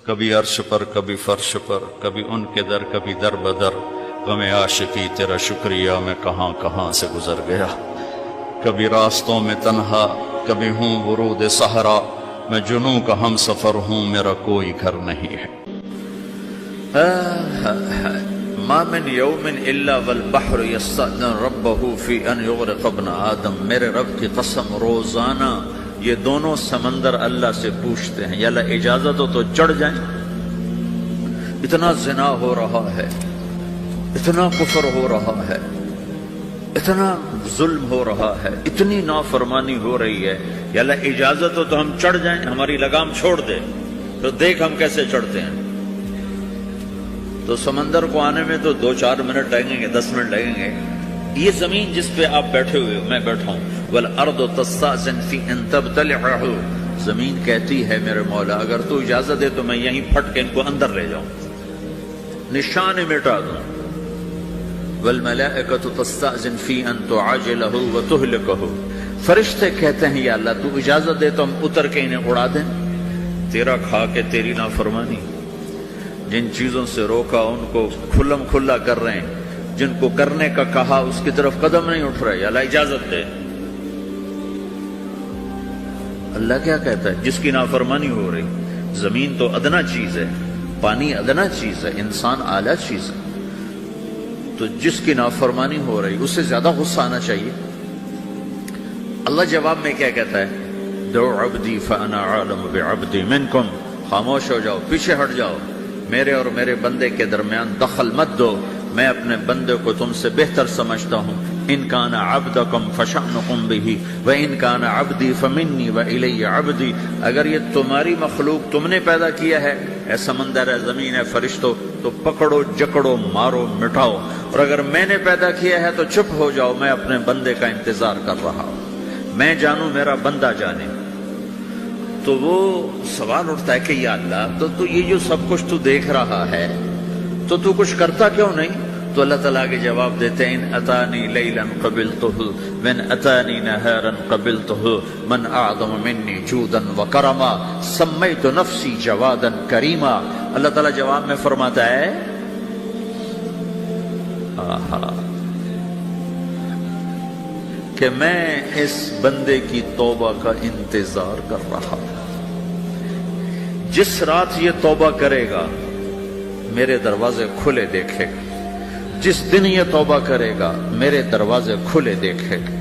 کبھی عرش پر کبھی فرش پر، کبھی ان کے در کبھی در بدر، غم عاشقی تیرا شکریہ میں کہاں کہاں سے گزر گیا، کبھی راستوں میں تنہا کبھی ہوں ورود صحرا، میں جنوں کا ہم سفر ہوں میرا کوئی گھر نہیں ہے۔ ما من یوم الا والبحر یستأذن ربہ فی ان یغرق ابن آدم، میرے رب کی قسم روزانہ یہ دونوں سمندر اللہ سے پوچھتے ہیں یا اللہ اجازت ہو تو چڑھ جائیں، اتنا زنا ہو رہا ہے، اتنا کفر ہو رہا ہے، اتنا ظلم ہو رہا ہے، اتنی نافرمانی ہو رہی ہے، یا اللہ اجازت ہو تو ہم چڑھ جائیں، ہماری لگام چھوڑ دے تو دیکھ ہم کیسے چڑھتے ہیں۔ تو سمندر کو آنے میں تو 2-4 منٹ لگیں گے، 10 منٹ لگیں گے۔ یہ زمین جس پہ آپ بیٹھے ہوئے میں بیٹھا ہوں، والارض تستأذن فی ان تبتلعہ، زمین کہتی ہے میرے مولا اگر تو اجازت دے تو میں یہیں پھٹ کے ان کو اندر لے جاؤں، نشان مٹا دوں۔ والملائکۃ تستأذن فی ان تعاجلہ وتہلکہ، فرشتے کہتے ہیں یا اللہ تو اجازت دے تو ہم اتر کے انہیں اڑا دیں، تیرا کھا کے تیری نافرمانی، جن چیزوں سے روکا ان کو کھلم کھلا کر رہے ہیں، جن کو کرنے کا کہا اس کی طرف قدم نہیں اٹھ رہے، یا اللہ اجازت دے۔ اللہ کیا کہتا ہے؟ جس کی نافرمانی ہو رہی، زمین تو ادنا چیز ہے، پانی ادنا چیز ہے، انسان اعلیٰ چیز ہے، تو جس کی نافرمانی ہو رہی اس سے زیادہ غصہ آنا چاہیے۔ اللہ جواب میں کیا کہتا ہے؟ دعو عبدی فانا عالم بعبدی منکم، خاموش ہو جاؤ، پیچھے ہٹ جاؤ، میرے اور میرے بندے کے درمیان دخل مت دو، میں اپنے بندے کو تم سے بہتر سمجھتا ہوں۔ ان کان عبدکم فشأنکم بہ وان کان عبدی فمنی والی عبدی، اگر یہ تمہاری مخلوق تم نے پیدا کیا ہے، اے سمندر ہے، زمین ہے، فرشتوں، تو پکڑو جکڑو مارو مٹاؤ، اور اگر میں نے پیدا کیا ہے تو چپ ہو جاؤ، میں اپنے بندے کا انتظار کر رہا ہوں، میں جانوں میرا بندہ جانے۔ تو وہ سوال اٹھتا ہے کہ یا اللہ تو یہ جو سب کچھ تو دیکھ رہا ہے تو کچھ کرتا کیوں نہیں؟ تو اللہ تعالیٰ کے جواب دیتے ہیں ان اتانی لیلا قبلتہ وان اتانی نہارا قبلتہ من اعظم منی جودا وکرما سمیت نفسی جوادا کریما۔ اللہ تعالیٰ جواب میں فرماتا ہے کہ میں اس بندے کی توبہ کا انتظار کر رہا ہوں، جس رات یہ توبہ کرے گا میرے دروازے کھلے دیکھے گا، جس دن یہ توبہ کرے گا میرے دروازے کھلے دیکھے گا،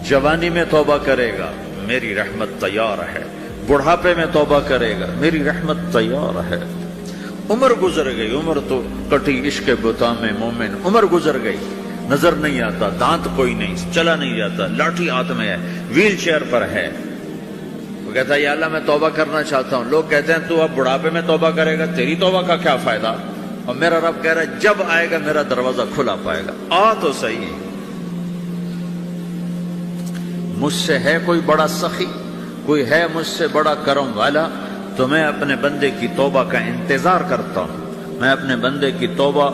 جوانی میں توبہ کرے گا میری رحمت تیار ہے، بڑھاپے میں توبہ کرے گا میری رحمت تیار ہے۔ عمر گزر گئی، عمر تو کٹی عشق بتا میں مومن، عمر گزر گئی، نظر نہیں آتا، دانت کوئی نہیں، چلا نہیں جاتا، لاٹھی ہاتھ میں ہے، ویل چیئر پر ہے، وہ کہتا ہے یا اللہ میں توبہ کرنا چاہتا ہوں۔ لوگ کہتے ہیں تو اب بڑھاپے میں توبہ کرے گا، تیری توبہ کا کیا فائدہ؟ اور میرا رب کہہ رہا ہے جب آئے گا میرا دروازہ کھلا پائے گا، آ تو صحیح۔ مجھ سے ہے کوئی بڑا سخی، کوئی ہے مجھ سے بڑا کرم والا، تو میں اپنے بندے کی توبہ کا انتظار کرتا ہوں، میں اپنے بندے کی توبہ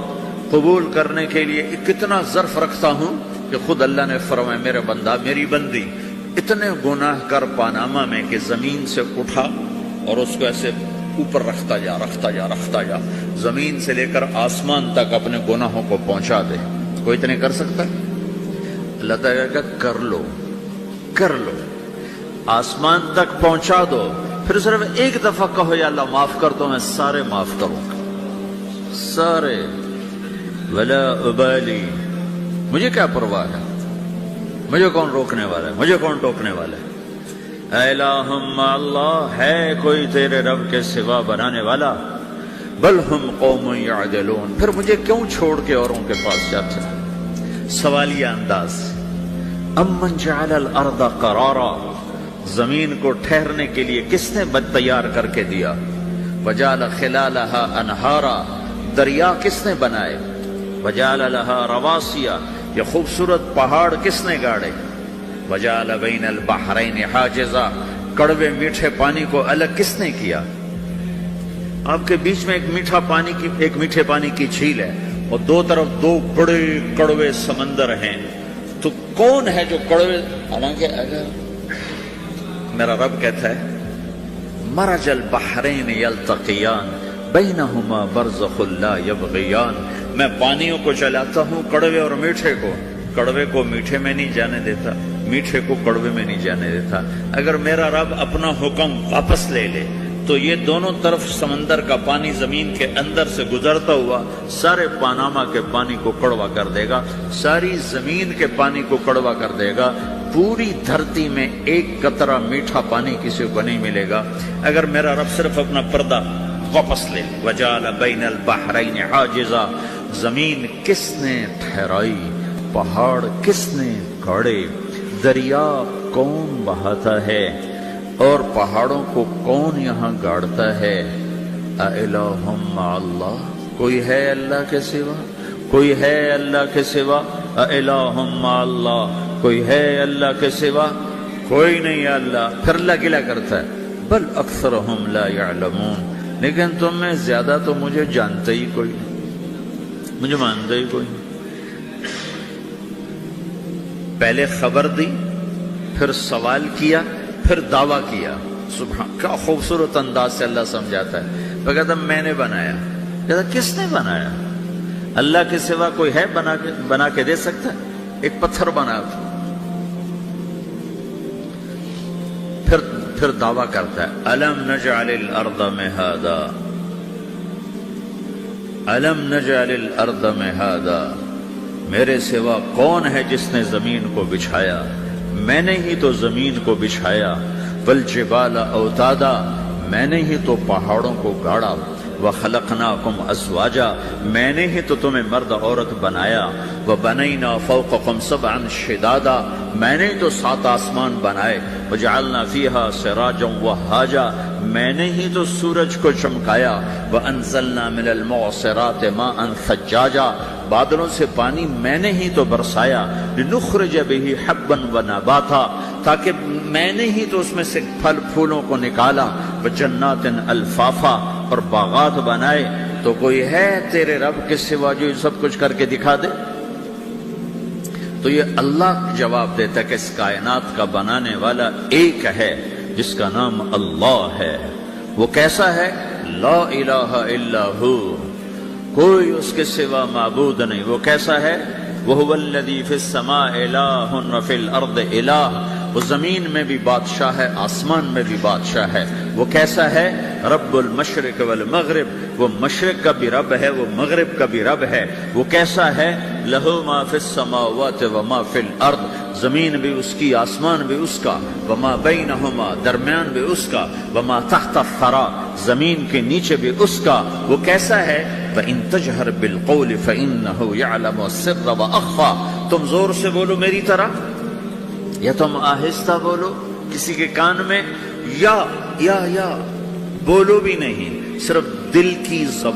قبول کرنے کے لیے کتنا ظرف رکھتا ہوں کہ خود اللہ نے فرمایا میرے بندہ میری بندی اتنے گناہ کر پاناما میں کہ زمین سے اٹھا اور اس کو ایسے اوپر رکھتا جا، زمین سے لے کر آسمان تک اپنے گناہوں کو پہنچا دے۔ کوئی اتنے کر سکتا ہے؟ اللہ تعالیٰ کا کر لو، آسمان تک پہنچا دو، پھر صرف ایک دفعہ کہو یا اللہ معاف کر دو، میں سارے معاف کروں گا، سارے، ولا ابالی، مجھے کیا پرواہ ہے، مجھے کون روکنے والا ہے، مجھے کون ٹوکنے والا ہے۔ اے الہم اللہ، ہے کوئی تیرے رب کے سوا بنانے والا؟ بل ہم قوم یعدلون، پھر مجھے کیوں چھوڑ کے اوروں کے پاس جاتے ہیں؟ سوالیہ انداز۔ امن جعل الارض قرارا، زمین کو ٹھہرنے کے لیے کس نے تیار کر کے دیا؟ وجعل خلالہا انہارا، دریا کس نے بنائے؟ وجعل لہا رواسیا، یہ خوبصورت پہاڑ کس نے گاڑے؟ وجعل بین البحرین حاجزا، کڑوے میٹھے پانی کو الگ کس نے کیا؟ آپ کے بیچ میں ایک میٹھے پانی کی جھیل ہے اور دو طرف دو بڑے کڑوے سمندر ہیں، تو کون ہے جو کڑوے؟ حالانکہ اگر میرا رب کہتا ہے مرج البحرین یلتقیان بینہما برزخ لا یبغیان، میں پانیوں کو چلاتا ہوں، کڑوے اور میٹھے کو، کڑوے کو میٹھے میں نہیں جانے دیتا، میٹھے کو کڑوے میں نہیں جانے دیتا۔ اگر میرا رب اپنا حکم واپس لے لے تو یہ دونوں طرف سمندر کا پانی زمین کے اندر سے گزرتا ہوا سارے پاناما کے پانی کو کڑوا کر دے گا، ساری زمین کے پانی کو کڑوا کر دے گا، پوری دھرتی میں ایک قطرہ میٹھا پانی کسی کو نہیں ملے گا اگر میرا رب صرف اپنا پردہ واپس لے۔ وجعل بین البحرین حاجزا، زمین کس نے ٹھہرائی، پہاڑ کس نے گاڑے، دریا کون بہاتا ہے اور پہاڑوں کو کون یہاں گاڑتا ہے؟ اِلٰہٌ مع اللہ، کوئی ہے اللہ کے سوا؟ کوئی ہے اللہ کے سوا؟ اِلٰہٌ مع اللہ، کوئی ہے اللہ کے سوا؟ کوئی نہیں ہے اللہ۔ پھر اللہ گلہ کرتا ہے بل اکثرہم لا یعلمون، لیکن تم میں زیادہ تو مجھے جانتے ہی کوئی نہیں، مجھے مانتے ہی کوئی نہیں۔ پہلے خبر دی، پھر سوال کیا، پھر دعویٰ کیا۔ سبحان، کیا خوبصورت انداز سے اللہ سمجھاتا ہے۔ وہ کہتا میں نے بنایا، کہتا کس نے بنایا؟ اللہ کے سوا کوئی ہے بنا کے دے سکتا ہے؟ ایک پتھر بنا تھا۔ پھر دعویٰ کرتا ہے الم نجعل الارض مہادا، الم نجعل الارض مہادا، میرے سوا کون ہے جس نے زمین کو بچھایا؟ میں نے ہی تو زمین کو بچھایا۔ والجبال اوتادا، میں نے ہی تو پہاڑوں کو گاڑا۔ وخلقناکم ازواجا، میں نے ہی تو تمہیں مرد عورت بنایا۔ وبنینا فوقکم سبعا شدادا، میں نے ہی تو 7 آسمان بنائے۔ وجعلنا فیہا سراجا وہاجا، میں نے ہی تو سورج کو چمکایا۔ وانزلنا من المعصرات ماء ثجاجا، بادلوں سے پانی میں نے ہی تو برسایا۔ لنخرج به حبا ونباتا، تاکہ میں نے ہی تو اس میں سے پھل پھولوں کو نکالا۔ وجنات الفافا، اور باغات بنائے۔ تو کوئی ہے تیرے رب کے سوا جو سب کچھ کر کے دکھا دے؟ تو یہ اللہ جواب دیتا ہے کہ اس کائنات کا بنانے والا ایک ہے جس کا نام اللہ ہے۔ وہ کیسا ہے؟ لا الہ الا ہو، کوئی اس کے سوا معبود نہیں۔ وہ کیسا ہے؟ وَهُوَ الَّذِي فِي السَّمَاءِ إِلَٰهٌ وَفِي الْأَرْضِ إِلَٰهٌ، وہ زمین میں بھی بادشاہ ہے، آسمان میں بھی بادشاہ ہے۔ وہ کیسا ہے؟ رب المشرق والمغرب، وہ مشرق کا بھی رب ہے، وہ مغرب کا بھی رب ہے۔ وہ کیسا ہے؟ لَهُ مَا فِي السَّمَاوَاتِ وَمَا فِي الْأَرْضِ، زمین بھی اس کی، آسمان بھی اس کا۔ وَمَا بَيْنَهُمَا، درمیان بھی اس کا۔ وَمَا تَحْتَ الثَّرَىٰ، زمین کے نیچے بھی اس کا۔ وہ کیسا ہے؟ وَإِن تَجْهَرْ بِالْقَوْلِ فَإِنَّهُ يَعْلَمُ السِّرَّ وَأَخْفَىٰ، تم زور سے بولو میری طرح، یا تم آہستہ بولو کسی کے کان میں، یا بولو بھی نہیں، صرف دل کی زبان